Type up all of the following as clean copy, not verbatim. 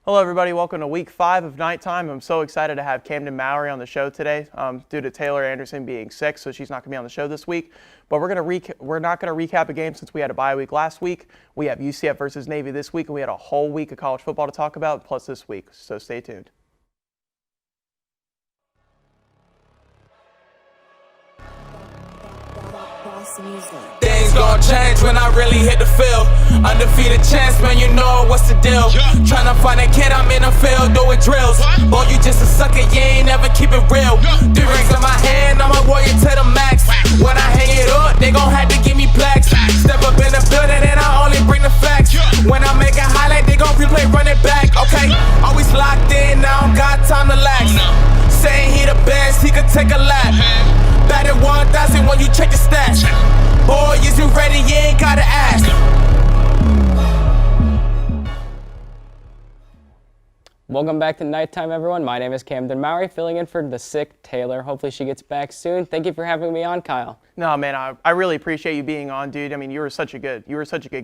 Hello everybody, welcome to week 5 of KnightTime. I'm so excited to have Camden Mowery on the show today due to Taylor Anderson being sick, so she's not going to be on the show this week. But we're not going to recap a game since we had a bye week last week. We have UCF versus Navy this week, and we had a whole week of college football to talk about, plus this week, so stay tuned. Things gon' change when I really hit the field. Undefeated chance, man, you know what's the deal. Tryna find a kid, I'm in the field doing drills. Boy, you just a sucker, you ain't never keep it real. 3 rings in my hand, I'm a warrior to the max. When I hang it up, they gon' have to give me plaques. Step up in the building and I only bring the facts. When I make a highlight, they gon' replay, run it back. Okay, always locked in, I don't got time to lax. Saying he the best, he could take a lap. Batted 1,000 when you check the stats. Boy, is you ready? You ain't gotta ask. Welcome back to KnightTime, everyone. My name is Camden Mowery, filling in for the sick Taylor. Hopefully she gets back soon. Thank you for having me on, Kyle. No, man, I really appreciate you being on, dude. I mean, you were such a good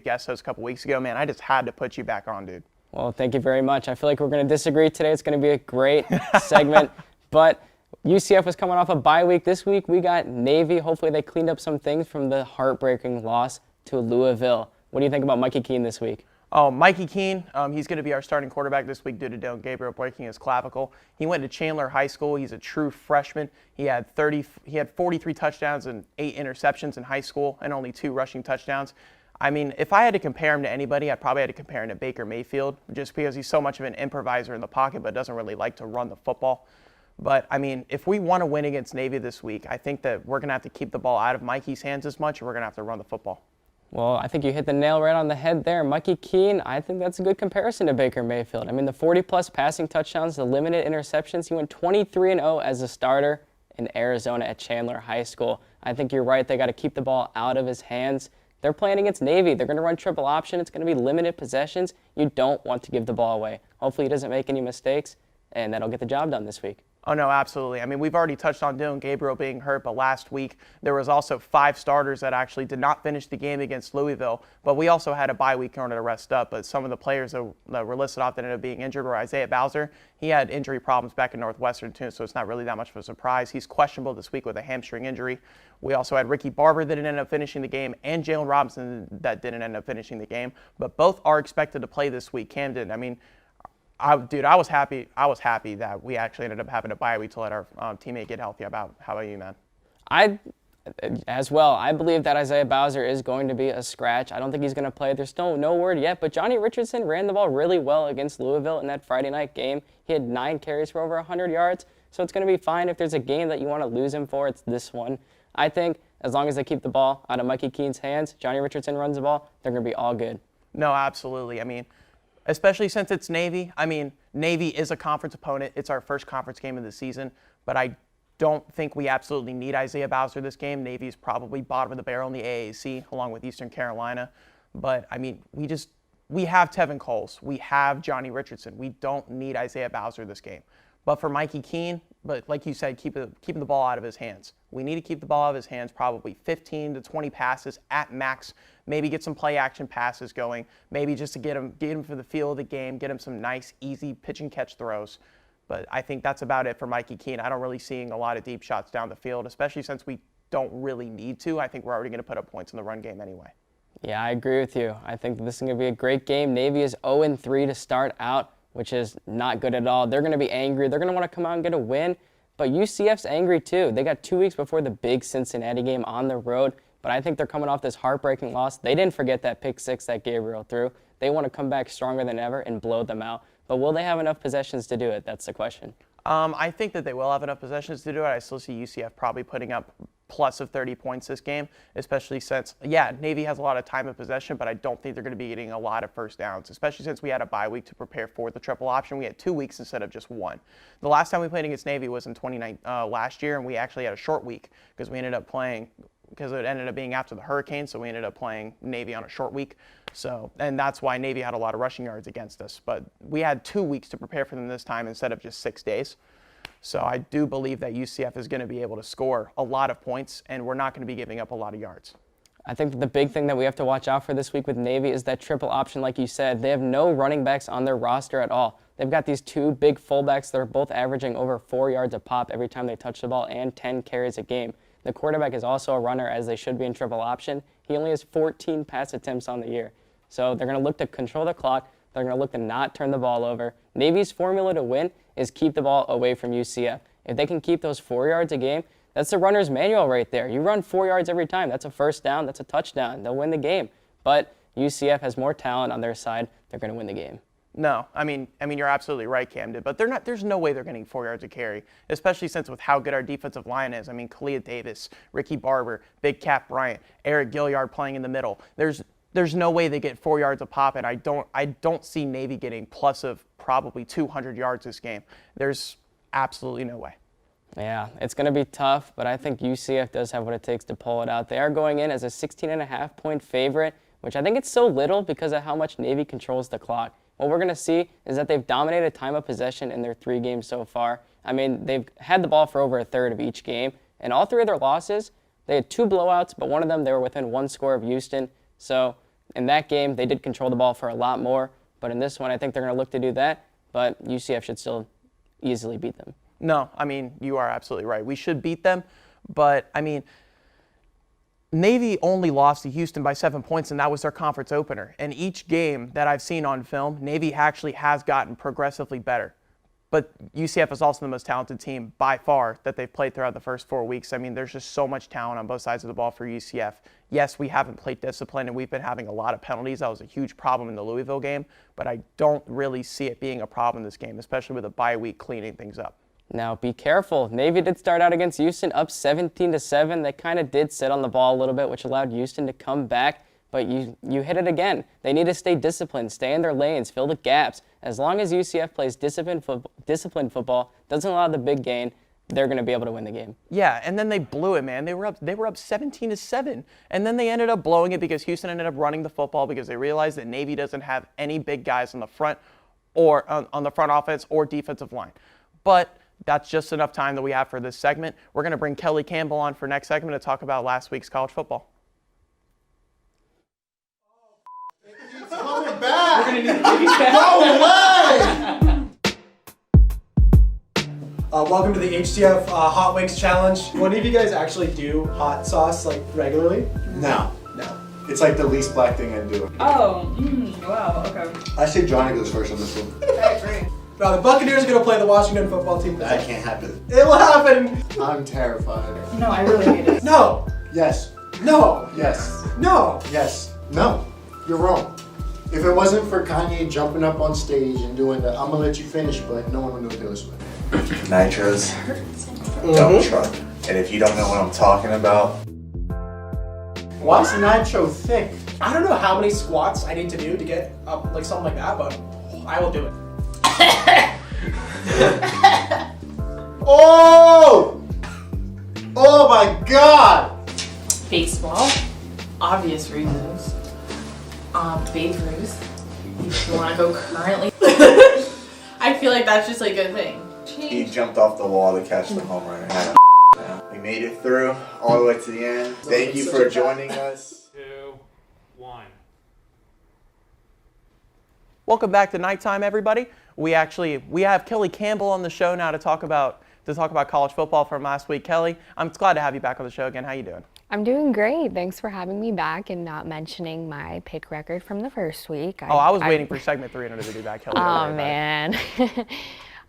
guest host a couple weeks ago, man. I just had to put you back on, dude. Well, thank you very much. I feel like we're going to disagree today. It's going to be a great segment, but UCF was coming off a bye week. This week we got Navy. Hopefully they cleaned up some things from the heartbreaking loss to Louisville. What do you think about Mikey Keene this week? Oh, Mikey Keene, he's going to be our starting quarterback this week due to Dylan Gabriel breaking his clavicle. He went to Chandler High School. He's a true freshman. He had 43 touchdowns and 8 interceptions in high school and only 2 rushing touchdowns. I mean, if I had to compare him to anybody, I'd probably have to compare him to Baker Mayfield, just because he's so much of an improviser in the pocket but doesn't really like to run the football. But, I mean, if we want to win against Navy this week, I think that we're going to have to keep the ball out of Mikey's hands as much, or we're going to have to run the football. Well, I think you hit the nail right on the head there. Mikey Keene, I think that's a good comparison to Baker Mayfield. I mean, the 40-plus passing touchdowns, the limited interceptions. He went 23-0 as a starter in Arizona at Chandler High School. I think you're right. They got to keep the ball out of his hands. They're playing against Navy. They're going to run triple option. It's going to be limited possessions. You don't want to give the ball away. Hopefully he doesn't make any mistakes, and that'll get the job done this week. Oh, no, absolutely. I mean, we've already touched on Dylan Gabriel being hurt, but last week there was also 5 starters that actually did not finish the game against Louisville. But we also had a bye week in order to rest up. But some of the players that were listed off that ended up being injured were Isaiah Bowser. He had injury problems back in Northwestern, too, so it's not really that much of a surprise. He's questionable this week with a hamstring injury. We also had Ricky Barber that didn't end up finishing the game and Jalen Robinson that didn't end up finishing the game. But both are expected to play this week. Camden, I mean, I was happy that we actually ended up having a bye week to let our teammate get healthy. How about you, man? I believe that Isaiah Bowser is going to be a scratch. I don't think he's going to play. There's still no word yet, but Johnny Richardson ran the ball really well against Louisville in that Friday night game. He had 9 carries for over 100 yards, so it's going to be fine. If there's a game that you want to lose him for, it's this one. I think as long as they keep the ball out of Mikey Keene's hands, Johnny Richardson runs the ball, they're going to be all good. No, absolutely. I mean, especially since it's Navy. I mean, Navy is a conference opponent. It's our first conference game of the season, but I don't think we absolutely need Isaiah Bowser this game. Navy is probably bottom of the barrel in the AAC, along with Eastern Carolina. But, I mean, we have Tevin Coles. We have Johnny Richardson. We don't need Isaiah Bowser this game. But for Mikey Keene, but like you said, keeping the ball out of his hands. We need to keep the ball out of his hands, probably 15 to 20 passes at max. Maybe get some play action passes going. Maybe just to get him for the feel of the game, get him some nice, easy pitch and catch throws. But I think that's about it for Mikey Keene. I don't really seeing a lot of deep shots down the field, especially since we don't really need to. I think we're already going to put up points in the run game anyway. Yeah, I agree with you. I think this is going to be a great game. Navy is 0-3 to start out, which is not good at all. They're going to be angry. They're going to want to come out and get a win. But UCF's angry too. They got 2 weeks before the big Cincinnati game on the road. But I think they're coming off this heartbreaking loss. They didn't forget that pick 6 that Gabriel threw. They want to come back stronger than ever and blow them out. But will they have enough possessions to do it? That's the question. I think that they will have enough possessions to do it. I still see UCF probably putting up plus of 30 points this game, especially since, yeah, Navy has a lot of time of possession, but I don't think they're going to be getting a lot of first downs, especially since we had a bye week to prepare for the triple option. We had 2 weeks instead of just 1. The last time we played against Navy was in last year, and we actually had a short week because we ended up playing because it ended up being after the hurricane, so we ended up playing Navy on a short week. So, and that's why Navy had a lot of rushing yards against us. But we had 2 weeks to prepare for them this time instead of just 6 days. So I do believe that UCF is going to be able to score a lot of points, and we're not going to be giving up a lot of yards. I think the big thing that we have to watch out for this week with Navy is that triple option, like you said. They have no running backs on their roster at all. They've got these two big fullbacks that are both averaging over 4 yards a pop every time they touch the ball and 10 carries a game. The quarterback is also a runner, as they should be in triple option. He only has 14 pass attempts on the year. So they're going to look to control the clock. They're going to look to not turn the ball over. Navy's formula to win is keep the ball away from UCF. If they can keep those 4 yards a game, that's the runner's manual right there. You run 4 yards every time. That's a first down. That's a touchdown. They'll win the game. But UCF has more talent on their side. They're going to win the game. No, I mean, you're absolutely right, Camden. But they're not. There's no way they're getting 4 yards of carry, especially since with how good our defensive line is. I mean, Kalia Davis, Ricky Barber, Big Cap Bryant, Eric Gilliard playing in the middle. There's no way they get 4 yards of pop, and I don't see Navy getting plus of probably 200 yards this game. There's absolutely no way. Yeah, it's going to be tough, but I think UCF does have what it takes to pull it out. They are going in as a 16.5-point favorite, which I think it's so little because of how much Navy controls the clock. What we're going to see is that they've dominated time of possession in their 3 games so far. I mean, they've had the ball for over a third of each game, and all 3 of their losses, they had 2 blowouts, but one of them they were within 1 score of Houston. So in that game, they did control the ball for a lot more, but in this one, I think they're going to look to do that, but UCF should still easily beat them. No, I mean, you are absolutely right. We should beat them, but, I mean, Navy only lost to Houston by 7 points, and that was their conference opener. And each game that I've seen on film, Navy actually has gotten progressively better. But UCF is also the most talented team by far that they've played throughout the first 4 weeks. I mean, there's just so much talent on both sides of the ball for UCF. Yes, we haven't played discipline, and we've been having a lot of penalties. That was a huge problem in the Louisville game, but I don't really see it being a problem in this game, especially with a bye week cleaning things up. Now, be careful. Navy did start out against Houston up 17-7. They kind of did sit on the ball a little bit, which allowed Houston to come back, but you hit it again. They need to stay disciplined, stay in their lanes, fill the gaps. As long as UCF plays disciplined football, doesn't allow the big gain, they're going to be able to win the game. Yeah, and then they blew it, man. They were up 17-7, and then they ended up blowing it because Houston ended up running the football because they realized that Navy doesn't have any big guys on the front or on the front offense or defensive line. But that's just enough time that we have for this segment. We're going to bring Kellie Campbell on for next segment to talk about last week's college football. It's coming back! We're going to need no way! Welcome to the HTF Hot Wings Challenge. What do you guys actually do hot sauce like regularly? No. No. It's like the least black thing I do. Oh, wow, okay. I say Johnny goes first on this one. I agree. Now the Buccaneers are going to play the Washington football team. That can't happen. It will happen. I'm terrified. No, I really hate it. No. Yes. No. Yes. No. Yes. No. You're wrong. If it wasn't for Kanye jumping up on stage and doing the, I'm gonna let you finish, but no one would know what this was. Nitro's dump truck. And if you don't know what I'm talking about, Why is nitro thick? I don't know how many squats I need to do to get up like something like that, but I will do it. Oh! Oh my God! Baseball, obvious reasons. Babe Ruth, if you want to go currently. I feel like that's just like a thing. he jumped off the wall to catch the home run. We made it through all the way to the end. Thank you for joining us. 2, 1. Welcome back to KnightTime, everybody. We have Kellie Campbell on the show now to talk about college football from last week. Kellie, I'm glad to have you back on the show again. How you doing? I'm doing great. Thanks for having me back and not mentioning my pick record from the first week. I was waiting for segment 300 to do that, Kellie. Oh, man.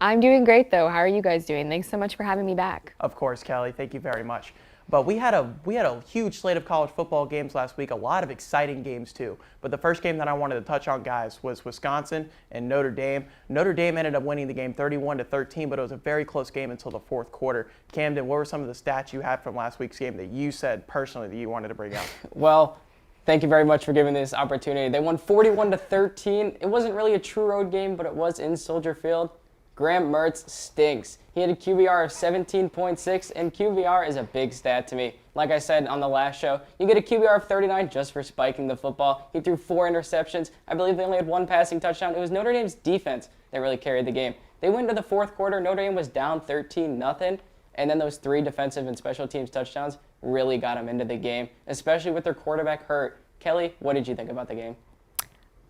I'm doing great, though. How are you guys doing? Thanks so much for having me back. Of course, Kellie. Thank you very much. But we had a huge slate of college football games last week, a lot of exciting games too. But the first game that I wanted to touch on, guys, was Wisconsin and Notre Dame. Notre Dame ended up winning the game 31-13, but it was a very close game until the fourth quarter. Camden, what were some of the stats you had from last week's game that you said personally that you wanted to bring up? Well, thank you very much for giving me this opportunity. They won 41-13. It wasn't really a true road game, but it was in Soldier Field. Graham Mertz stinks. He had a QBR of 17.6, and QBR is a big stat to me. Like I said on the last show, you get a QBR of 39 just for spiking the football. He threw 4 interceptions. I believe they only had 1 passing touchdown. It was Notre Dame's defense that really carried the game. They went into the fourth quarter. Notre Dame was down 13-0, and then those 3 defensive and special teams touchdowns really got them into the game, especially with their quarterback hurt. Kellie, what did you think about the game?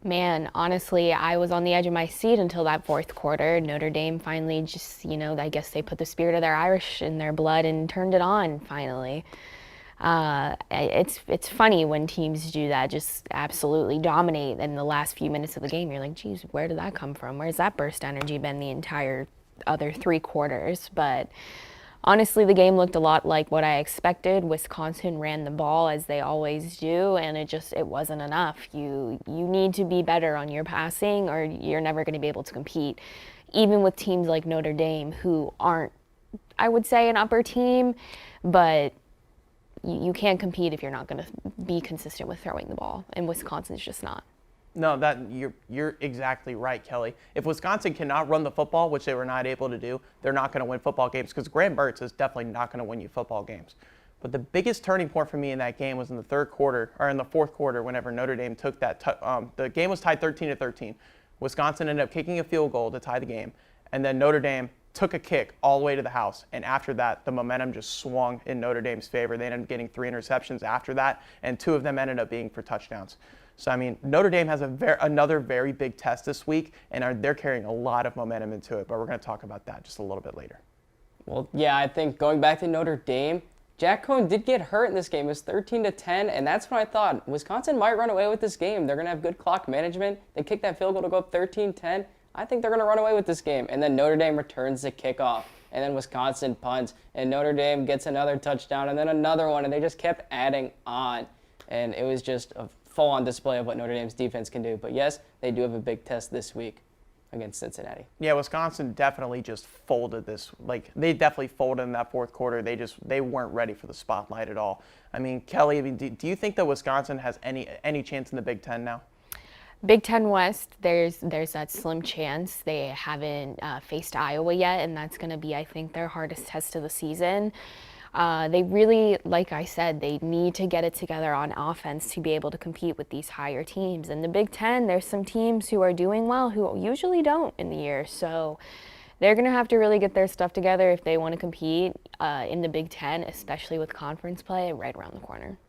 Man, honestly, I was on the edge of my seat until that fourth quarter. Notre Dame finally just, I guess they put the spirit of their Irish in their blood and turned it on finally. It's funny when teams do that, just absolutely dominate in the last few minutes of the game. You're like, geez, where did that come from? Where's that burst energy been the entire other 3 quarters? But honestly, the game looked a lot like what I expected. Wisconsin ran the ball as they always do, and it wasn't enough. You need to be better on your passing, or you're never going to be able to compete. Even with teams like Notre Dame, who aren't, I would say, an upper team, but you can't compete if you're not going to be consistent with throwing the ball, and Wisconsin's just not. No, you're exactly right, Kelly. If Wisconsin cannot run the football, which they were not able to do, they're not going to win football games, because Graham Mertz is definitely not going to win you football games. But the biggest turning point for me in that game was in the fourth quarter, whenever Notre Dame took that. The game was tied 13-13. Wisconsin ended up kicking a field goal to tie the game, and then Notre Dame took a kick all the way to the house. And after that, the momentum just swung in Notre Dame's favor. They ended up getting 3 interceptions after that, and 2 of them ended up being for touchdowns. So, I mean, Notre Dame has another very big test this week, and they're carrying a lot of momentum into it. But we're going to talk about that just a little bit later. Well, yeah, I think going back to Notre Dame, Jack Coan did get hurt in this game. It was 13-10, and that's when I thought Wisconsin might run away with this game. They're going to have good clock management. They kicked that field goal to go up 13-10. I think they're going to run away with this game. And then Notre Dame returns the kickoff. And then Wisconsin punts. And Notre Dame gets another touchdown and then another one. And they just kept adding on. And it was just a full-on display of what Notre Dame's defense can do. But yes, they do have a big test this week against Cincinnati. Yeah, Wisconsin definitely just folded this. They definitely folded in that fourth quarter. They weren't ready for the spotlight at all. I mean, Kelly, do you think that Wisconsin has any chance in the Big Ten now? Big Ten West, there's that slim chance. They haven't faced Iowa yet, and that's going to be, I think, their hardest test of the season. They really, like I said, they need to get it together on offense to be able to compete with these higher teams. In the Big Ten, there's some teams who are doing well who usually don't in the year. So they're going to have to really get their stuff together if they want to compete in the Big Ten, especially with conference play right around the corner.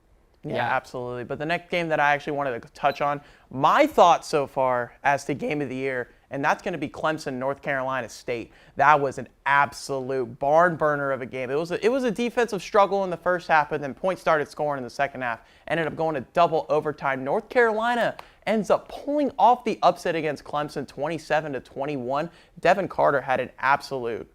Yeah, absolutely. But the next game that I actually wanted to touch on, my thoughts so far as to game of the year, and that's going to be Clemson, North Carolina State. That was an absolute barn burner of a game. It was a defensive struggle in the first half, but then points started scoring in the second half. Ended up going to double overtime. North Carolina ends up pulling off the upset against Clemson, 27-21. Devin Carter had an absolute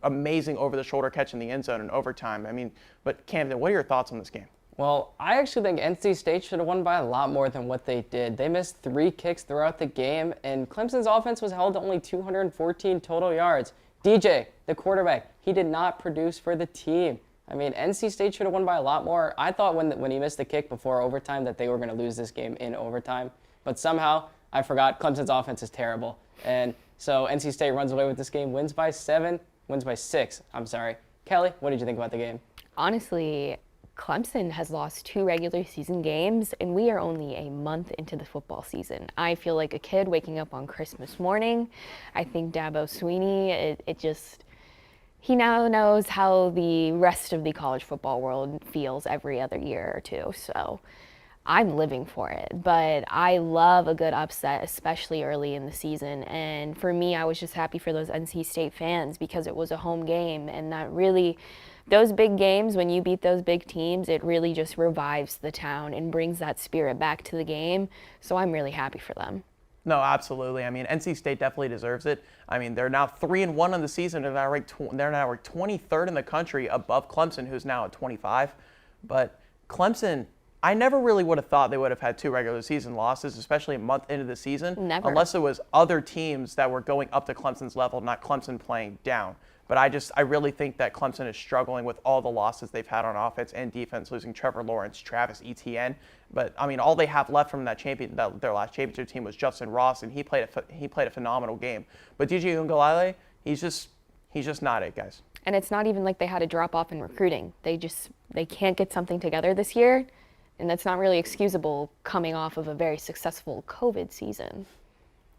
amazing over-the-shoulder catch in the end zone in overtime. I mean, but Camden, what are your thoughts on this game? Well, I actually think NC State should have won by a lot more than what they did. They missed 3 kicks throughout the game, and Clemson's offense was held to only 214 total yards. DJ, the quarterback, he did not produce for the team. I mean, NC State should have won by a lot more. I thought when he missed the kick before overtime that they were going to lose this game in overtime, but somehow I forgot Clemson's offense is terrible. And so NC State runs away with this game, wins by 6. I'm sorry. Kelly, what did you think about the game? Honestly, Clemson has lost 2 regular season games, and we are only a month into the football season. I feel like a kid waking up on Christmas morning. I think Dabo Swinney, he now knows how the rest of the college football world feels every other year or two. So I'm living for it. But I love a good upset, especially early in the season. And for me, I was just happy for those NC State fans because it was a home game, and that really, those big games, when you beat those big teams, it really just revives the town and brings that spirit back to the game. So I'm really happy for them. No, absolutely. I mean, NC State definitely deserves it. I mean, they're now 3-1 on the season, and they're now ranked 23rd in the country, above Clemson, who's now at 25. But Clemson, I never really would have thought they would have had 2 regular season losses, especially a month into the season. Never. Unless it was other teams that were going up to Clemson's level, not Clemson playing down. But I really think that Clemson is struggling with all the losses they've had on offense and defense, losing Trevor Lawrence, Travis Etienne. But I mean, all they have left from their last championship team was Justin Ross, and he played a phenomenal game. But DJ Uiagalelei, he's just not it, guys. And it's not even like they had a drop off in recruiting. They can't get something together this year, and that's not really excusable coming off of a very successful COVID season.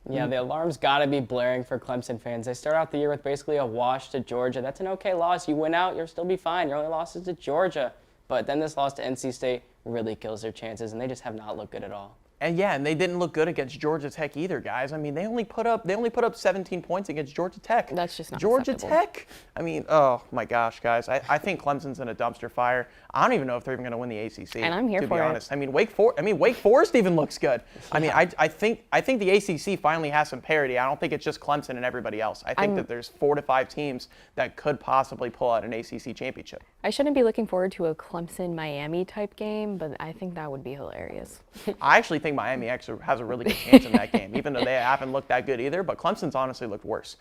Yeah, the alarm's got to be blaring for Clemson fans. They start out the year with basically a wash to Georgia. That's an okay loss. You win out, you'll still be fine. Your only loss is to Georgia. But then this loss to NC State really kills their chances, and they just have not looked good at all. And they didn't look good against Georgia Tech either, guys. I mean, they only put up 17 points against Georgia Tech. That's just not Georgia acceptable. Tech. I mean, oh my gosh, guys. I think Clemson's in a dumpster fire. I don't even know if they're even going to win the ACC. And I'm here to for be it. honest. I mean, Wake Forest even looks good. I mean, I think the ACC finally has some parity. I don't think it's just Clemson and everybody else. I think that there's 4 to 5 teams that could possibly pull out an ACC championship. I shouldn't be looking forward to a Clemson-Miami type game, but I think that would be hilarious. I actually think Miami actually has a really good chance in that game, even though they haven't looked that good either. But Clemson's honestly looked worse.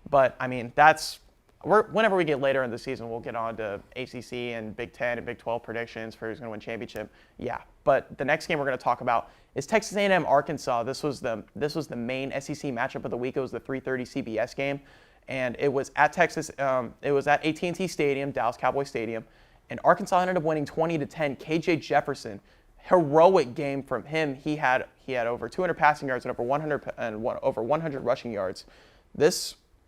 But, I mean, whenever we get later in the season, we'll get on to ACC and Big Ten and Big 12 predictions for who's going to win championship. Yeah, but the next game we're going to talk about is Texas A&M Arkansas. This was the main SEC matchup of the week. It was the 3:30 CBS game, and it was at Texas. It was at AT&T Stadium, Dallas Cowboys Stadium, and Arkansas ended up winning 20-10. KJ Jefferson, heroic game from him. He had over 200 passing yards and over 100 rushing yards.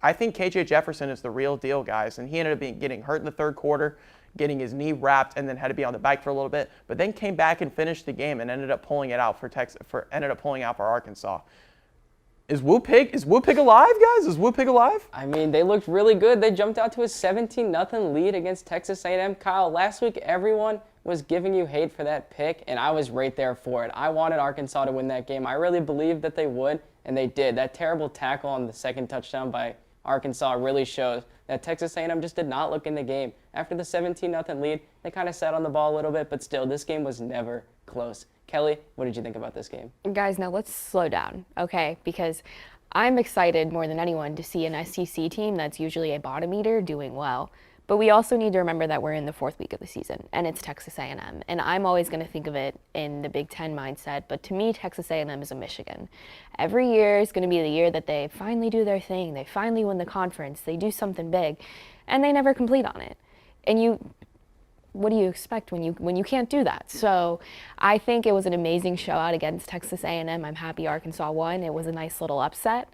I think KJ Jefferson is the real deal, guys, and he ended up getting hurt in the third quarter, getting his knee wrapped, and then had to be on the bike for a little bit, but then came back and finished the game and ended up pulling it out for Arkansas. Is Woo Pig alive, guys? Is Woo Pig alive? I mean, they looked really good. They jumped out to a 17-0 lead against Texas A&M. Kyle, last week everyone was giving you hate for that pick, and I was right there for it. I wanted Arkansas to win that game. I really believed that they would, and they did. That terrible tackle on the second touchdown by Arkansas really shows that Texas A&M just did not look in the game. After the 17-0 lead, they kind of sat on the ball a little bit, but still, this game was never close. Kelly, what did you think about this game? Guys, now let's slow down, okay? Because I'm excited more than anyone to see an SEC team that's usually a bottom eater doing well. But we also need to remember that we're in the 4th week of the season, and it's Texas A&M. And I'm always going to think of it in the Big Ten mindset, but to me, Texas A&M is a Michigan. Every year is going to be the year that they finally do their thing. They finally win the conference. They do something big, and they never complete on it. And what do you expect when you can't do that? So I think it was an amazing showout against Texas A&M. I'm happy Arkansas won. It was a nice little upset.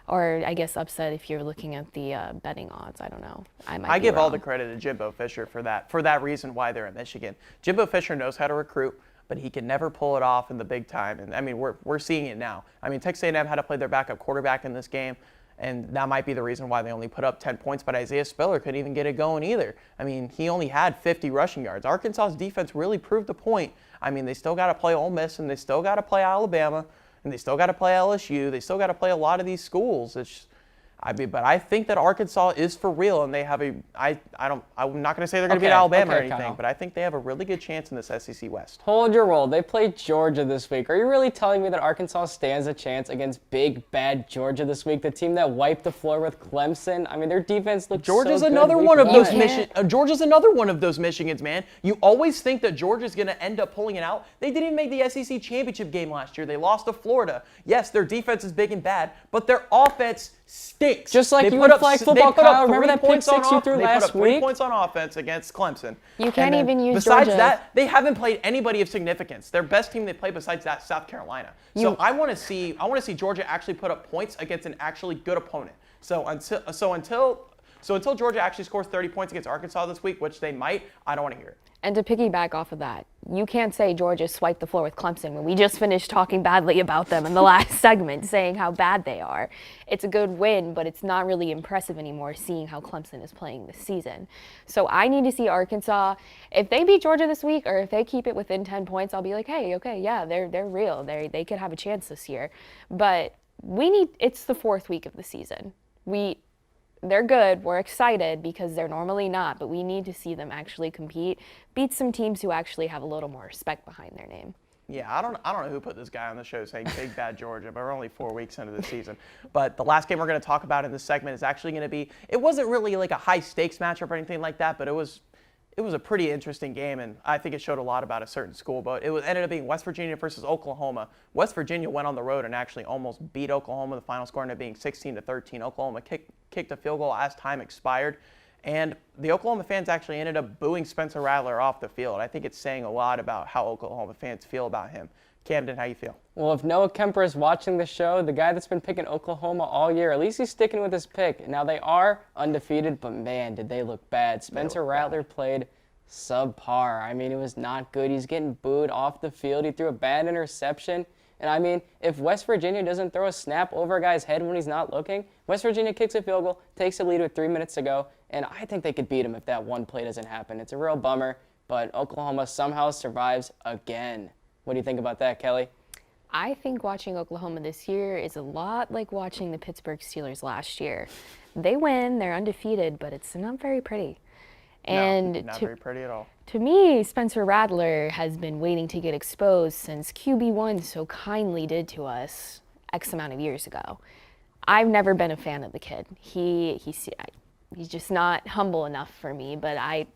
Or I guess upset if you're looking at the betting odds. I don't know. I give all the credit to Jimbo Fisher for that reason why they're at Michigan. Jimbo Fisher knows how to recruit, but he can never pull it off in the big time. And I mean, we're seeing it now. I mean, Texas A&M had to play their backup quarterback in this game, and that might be the reason why they only put up 10 points. But Isaiah Spiller couldn't even get it going either. I mean, he only had 50 rushing yards. Arkansas's defense really proved the point. I mean, they still got to play Ole Miss, and they still got to play Alabama. And they still got to play LSU. They still got to play a lot of these schools. But I think that Arkansas is for real, and they have I'm not going to say they're going to beat Alabama or anything, Kyle. but I think they have a really good chance in this SEC West. Hold your roll. They play Georgia this week. Are you really telling me that Arkansas stands a chance against big, bad Georgia this week? The team that wiped the floor with Clemson? I mean, their defense looks Georgia's so good another week one of those one. Georgia's another one of those Michigans, man. You always think that Georgia's going to end up pulling it out. They didn't even make the SEC championship game last year. They lost to Florida. Yes, their defense is big and bad, but their offense stinks. Just like you would flag football, Kyle. Remember that pick six you threw last week? They put up 3 week? points on offense against Clemson. You can't even use besides Georgia. that, they haven't played anybody of significance. Their best team they played besides that, South Carolina. So I want to see Georgia actually put up points against an actually good opponent. So until Georgia actually scores 30 points against Arkansas this week, which they might, I don't want to hear it. And to piggyback off of that, you can't say Georgia swiped the floor with Clemson when we just finished talking badly about them in the last segment, saying how bad they are. It's a good win, but it's not really impressive anymore seeing how Clemson is playing this season. So I need to see Arkansas. If they beat Georgia this week, or if they keep it within 10 points, I'll be like, hey, okay, yeah, they're real. They could have a chance this year. But it's the 4th week of the season. They're good. We're excited because they're normally not, but we need to see them actually compete, beat some teams who actually have a little more respect behind their name. Yeah, I don't know who put this guy on the show saying big bad Georgia, but we're only 4 weeks into the season. But the last game we're going to talk about in this segment is actually going to be, it wasn't really like a high stakes matchup or anything like that, but it was a pretty interesting game, and I think it showed a lot about a certain school. But it ended up being West Virginia versus Oklahoma. West Virginia went on the road and actually almost beat Oklahoma. The final score ended up being 16-13. Oklahoma kicked a field goal as time expired. And the Oklahoma fans actually ended up booing Spencer Rattler off the field. I think it's saying a lot about how Oklahoma fans feel about him. Camden, how you feel? Well, if Noah Kemper is watching the show, the guy that's been picking Oklahoma all year, at least he's sticking with his pick. Now, they are undefeated, but man, did they look bad. Spencer Rattler played subpar. I mean, it was not good. He's getting booed off the field. He threw a bad interception. And I mean, if West Virginia doesn't throw a snap over a guy's head when he's not looking, West Virginia kicks a field goal, takes the lead with 3 minutes to go, and I think they could beat him if that one play doesn't happen. It's a real bummer, but Oklahoma somehow survives again. What do you think about that, Kelly? I think watching Oklahoma this year is a lot like watching the Pittsburgh Steelers last year. They win, they're undefeated, but it's not very pretty. And no, not very pretty at all. To me, Spencer Rattler has been waiting to get exposed since QB1 so kindly did to us X amount of years ago. I've never been a fan of the kid. He's just not humble enough for me, but I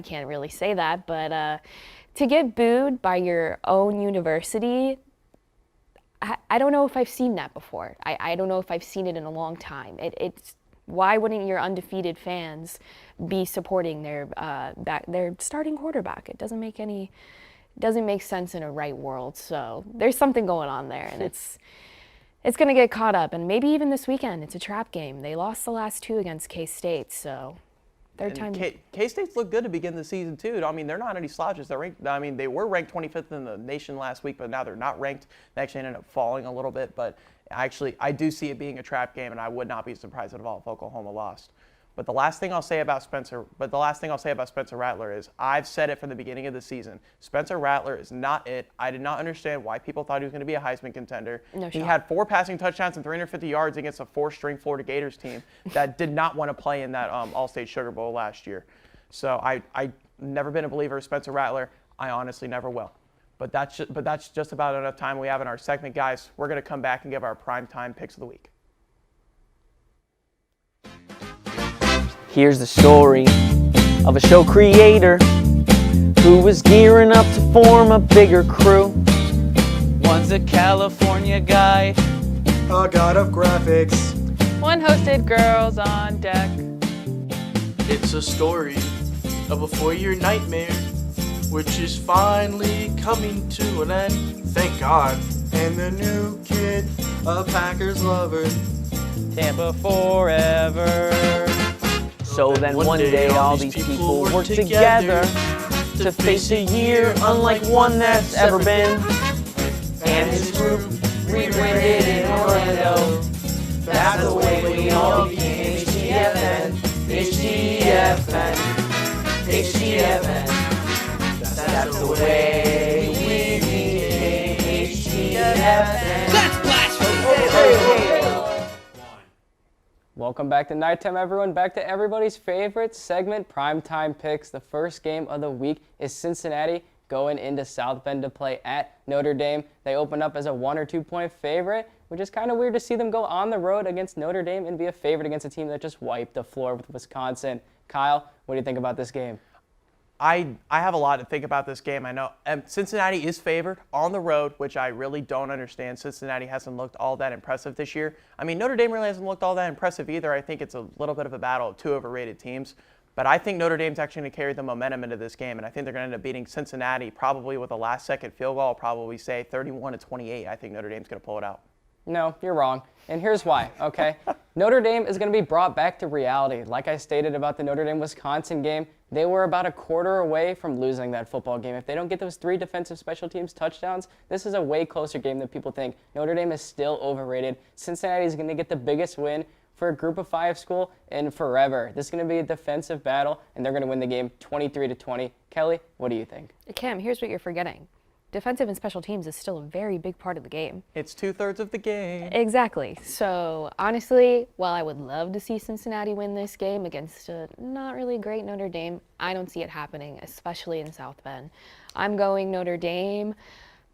can't really say that. But to get booed by your own university, I don't know if I've seen that before. I don't know if I've seen it in a long time. It's why wouldn't your undefeated fans be supporting their starting quarterback? It doesn't make sense in a right world. So there's something going on there, and it's going to get caught up. And maybe even this weekend, it's a trap game. They lost the last 2 against K-State, so third time. K-State's looked good to begin the season too. I mean, they're not any slouches. They're ranked. I mean, they were ranked 25th in the nation last week, but now they're not ranked. They actually ended up falling a little bit, but I do see it being a trap game, and I would not be surprised at all if Oklahoma lost. But the last thing I'll say about Spencer Rattler is I've said it from the beginning of the season. Spencer Rattler is not it. I did not understand why people thought he was going to be a Heisman contender. No he shot. had 4 passing touchdowns and 350 yards against a 4-string Florida Gators team that did not want to play in that All-State Sugar Bowl last year. So I've never been a believer of Spencer Rattler. I honestly never will. But that's just about enough time we have in our segment, guys. We're going to come back and give our primetime picks of the week. Here's the story of a show creator who was gearing up to form a bigger crew. One's a California guy, A god of graphics. One hosted Girls on Deck. it's a story of a 4-year nightmare, which is finally coming to an end. Thank God. And the new kid, a Packers lover. Tampa forever. So then one day all these people work together to face a year unlike one that's ever been. And his group rebranded in Orlando. That's the way we all became HTFN. HTFN. HTFN. That's the way we became HTFN. That's blasphemy! Welcome back to Nighttime, everyone. Back to everybody's favorite segment, Primetime Picks. The first game of the week is Cincinnati going into South Bend to play at Notre Dame. They open up as a 1 or 2 point favorite, which is kind of weird to see them go on the road against Notre Dame and be a favorite against a team that just wiped the floor with Wisconsin. Kyle, what do you think about this game? I have a lot to think about this game. I know Cincinnati is favored on the road, which I really don't understand. Cincinnati hasn't looked all that impressive this year. I mean, Notre Dame really hasn't looked all that impressive either. I think it's a little bit of a battle of 2 overrated teams. But I think Notre Dame's actually going to carry the momentum into this game, and I think they're going to end up beating Cincinnati probably with a last-second field goal. I'll probably say 31-28. I think Notre Dame's going to pull it out. No, you're wrong. And here's why, okay? Notre Dame is going to be brought back to reality. Like I stated about the Notre Dame-Wisconsin game, they were about a quarter away from losing that football game. If they don't get those 3 defensive special teams touchdowns, this is a way closer game than people think. Notre Dame is still overrated. Cincinnati is going to get the biggest win for a Group of 5 school in forever. This is going to be a defensive battle, and they're going to win the game 23-20. Kelly, what do you think? Cam, here's what you're forgetting. Defensive and special teams is still a very big part of the game. It's 2/3 of the game. Exactly. So honestly, while I would love to see Cincinnati win this game against a not really great Notre Dame, I don't see it happening, especially in South Bend. I'm going Notre Dame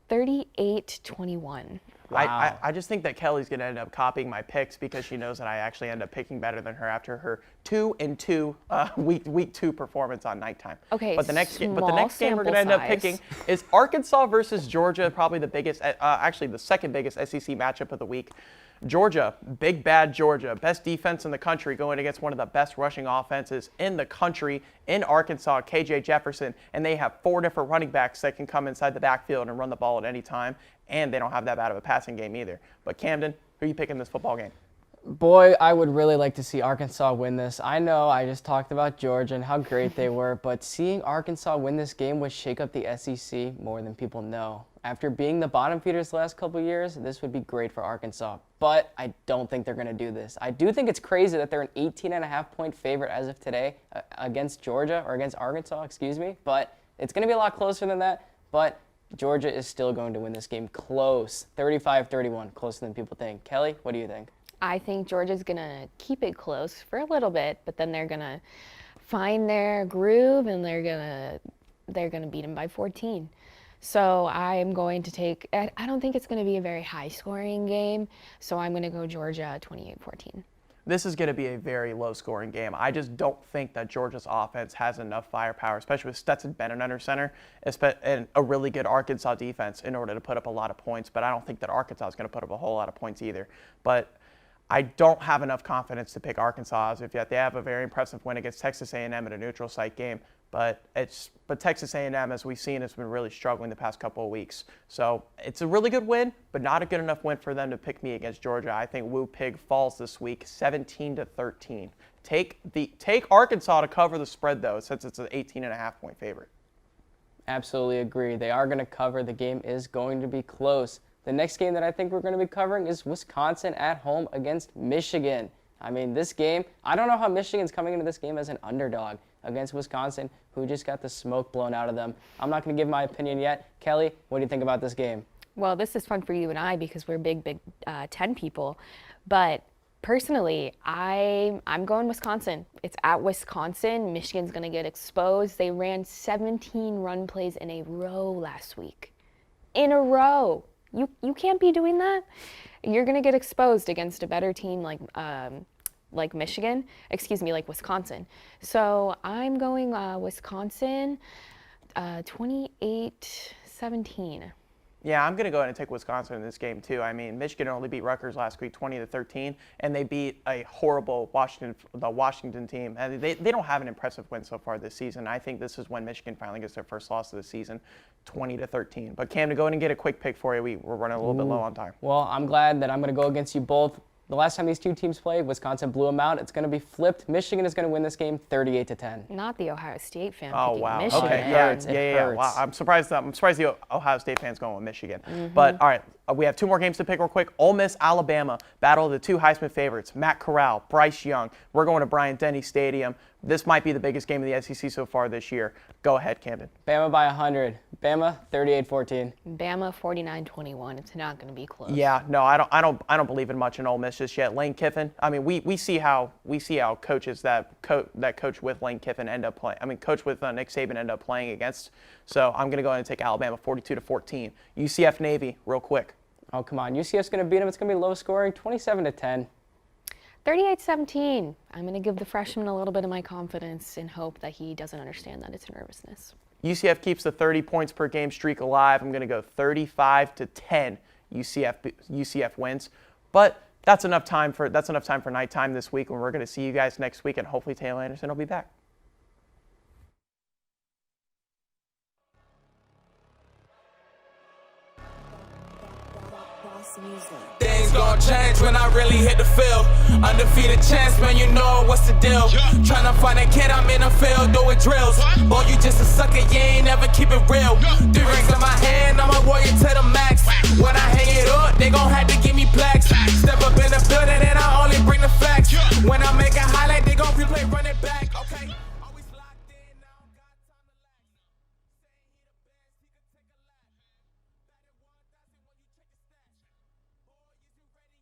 38-21. Wow. I just think that Kelly's going to end up copying my picks because she knows that I actually end up picking better than her after her 2-2 week 2 performance on Nighttime. Okay, but the next game we're sample going to end up size. picking is Arkansas versus Georgia, probably the biggest, actually the second biggest SEC matchup of the week. Georgia, big bad Georgia, best defense in the country going against one of the best rushing offenses in the country in Arkansas, KJ Jefferson, and they have 4 different running backs that can come inside the backfield and run the ball at any time, and they don't have that bad of a passing game either. But Camden, who are you picking this football game? Boy, I would really like to see Arkansas win this. I know I just talked about Georgia and how great they were, but seeing Arkansas win this game would shake up the SEC more than people know. After being the bottom feeders the last couple years, this would be great for Arkansas, but I don't think they're going to do this. I do think it's crazy that they're an 18.5-point favorite as of today against Georgia, or against Arkansas, excuse me, but it's going to be a lot closer than that, but Georgia is still going to win this game close, 35-31, closer than people think. Kelly, what do you think? I think Georgia's going to keep it close for a little bit, but then they're going to find their groove and they're going to beat them by 14. So I'm going to take, I don't think it's going to be a very high scoring game, so I'm going to go Georgia 28-14. This is going to be a very low-scoring game. I just don't think that Georgia's offense has enough firepower, especially with Stetson Bennett under center, and a really good Arkansas defense in order to put up a lot of points. But I don't think that Arkansas is going to put up a whole lot of points either. But I don't have enough confidence to pick Arkansas as of yet. They have a very impressive win against Texas A&M in a neutral site game. But Texas A&M, as we've seen, has been really struggling the past couple of weeks. So it's a really good win, but not a good enough win for them to pick me against Georgia. I think Woo Pig falls this week, 17-13. Take Arkansas to cover the spread though, since it's an 18.5-point favorite. Absolutely agree. They are going to cover. The game is going to be close. The next game that I think we're going to be covering is Wisconsin at home against Michigan. I mean, this game, I don't know how Michigan's coming into this game as an underdog against Wisconsin, who just got the smoke blown out of them. I'm not going to give my opinion yet. Kelly, what do you think about this game? Well, this is fun for you and I because we're big Big Ten people. But personally, I'm going Wisconsin. It's at Wisconsin. Michigan's going to get exposed. They ran 17 run plays in a row last week. In a row. You can't be doing that. You're going to get exposed against a better team like Michigan, like Wisconsin. So I'm going Wisconsin 28-17. Yeah, I'm going to go ahead and take Wisconsin in this game too. I mean, Michigan only beat Rutgers last week 20-13, and they beat a horrible Washington team. And they don't have an impressive win so far this season. I think this is when Michigan finally gets their first loss of the season, 20-13. But Cam, to go ahead and get a quick pick for you, we're running a little bit low on time. Well, I'm glad that I'm going to go against you both. The last time these two teams played, Wisconsin blew them out. It's going to be flipped. Michigan is going to win this game 38-10. Not the Ohio State fan. Oh, picking wow. Michigan. Okay, yeah. Wow. I'm surprised the Ohio State fans going with Michigan. Mm-hmm. But all right, we have two more games to pick real quick. Ole Miss, Alabama, battle of the two Heisman favorites, Matt Corral, Bryce Young. We're going to Bryant-Denny Stadium. This might be the biggest game of the SEC so far this year. Go ahead, Camden. Bama by 100. Bama 38-14. Bama 49-21. It's not going to be close. Yeah, no, I don't believe in much in Ole Miss just yet. Lane Kiffin. I mean, we see how coaches that coach with Lane Kiffin end up playing. I mean, coach with Nick Saban end up playing against. So I'm going to go ahead and take Alabama 42-14. UCF Navy, real quick. Oh, come on. UCF's going to beat them. It's going to be low scoring, 27-10. 38-17. I'm going to give the freshman a little bit of my confidence and hope that he doesn't understand that it's nervousness. UCF keeps the 30 points per game streak alive. I'm going to go 35-10. UCF wins. But that's enough time for night time this week, and we're going to see you guys next week, and hopefully Taylor Anderson will be back. Things gon' change when I really hit the field. Undefeated champs, man, you know what's the deal. Tryna find a kid, I'm in the field doing drills. Boy, you just a sucker, you ain't never keep it real.